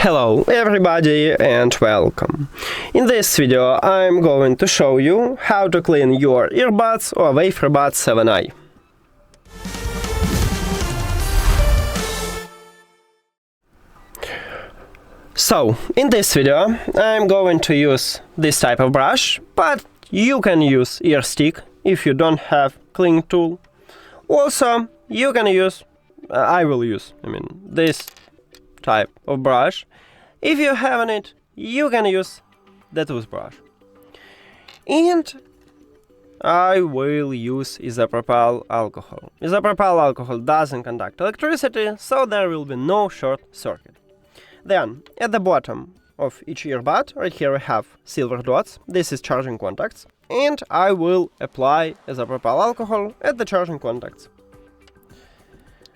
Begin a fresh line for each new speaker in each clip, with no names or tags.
Hello everybody and welcome. In this video I'm going to show you how to clean your earbuds HUAWEI Freebuds 7i. So, in this video I'm going to use this type of brush, but you can use earstick if you don't have cleaning tool. Also, you can use, I will use this type of brush. If you haven't it, you can use the toothbrush. And I will use isopropyl alcohol. Isopropyl alcohol doesn't conduct electricity, so there will be no short circuit. Then, at the bottom of each earbud, right here we have silver dots. This is charging contacts. And I will apply isopropyl alcohol at the charging contacts.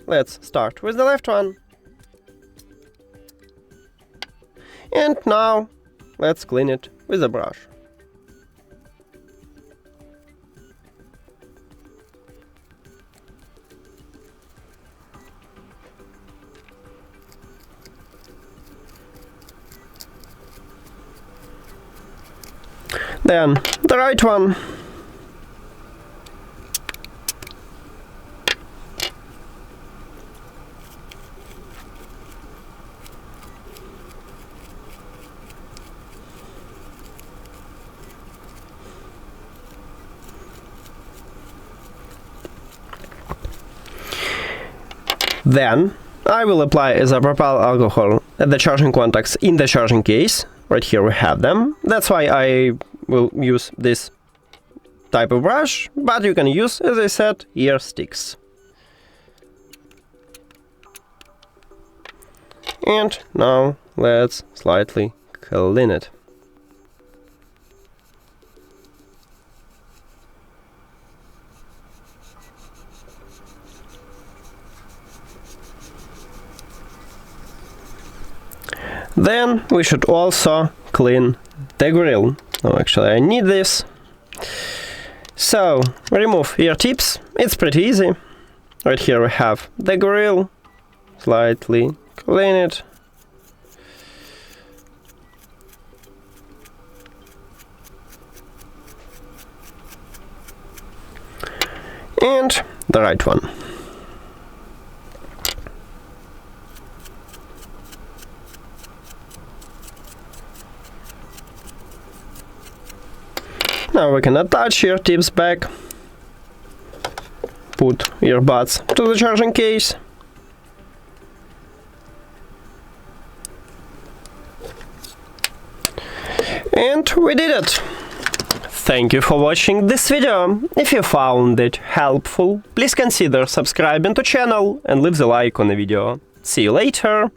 Let's start with the left one. And now, let's clean it with a brush. Then, the right one. Then, I will apply isopropyl alcohol at the charging contacts in the charging case. Right here we have them. That's why I will use this type of brush, but you can use, as I said, ear sticks. And now let's slightly clean it. Then we should also clean the grill. Oh, actually I need this. So, remove ear tips. It's pretty easy. Right here we have the grill. Slightly clean it. And the right one. Now we can attach ear tips back, put earbuds to the charging case, and we did it! Thank you for watching this video. If you found it helpful, please consider subscribing to channel and leave the like on the video. See you later!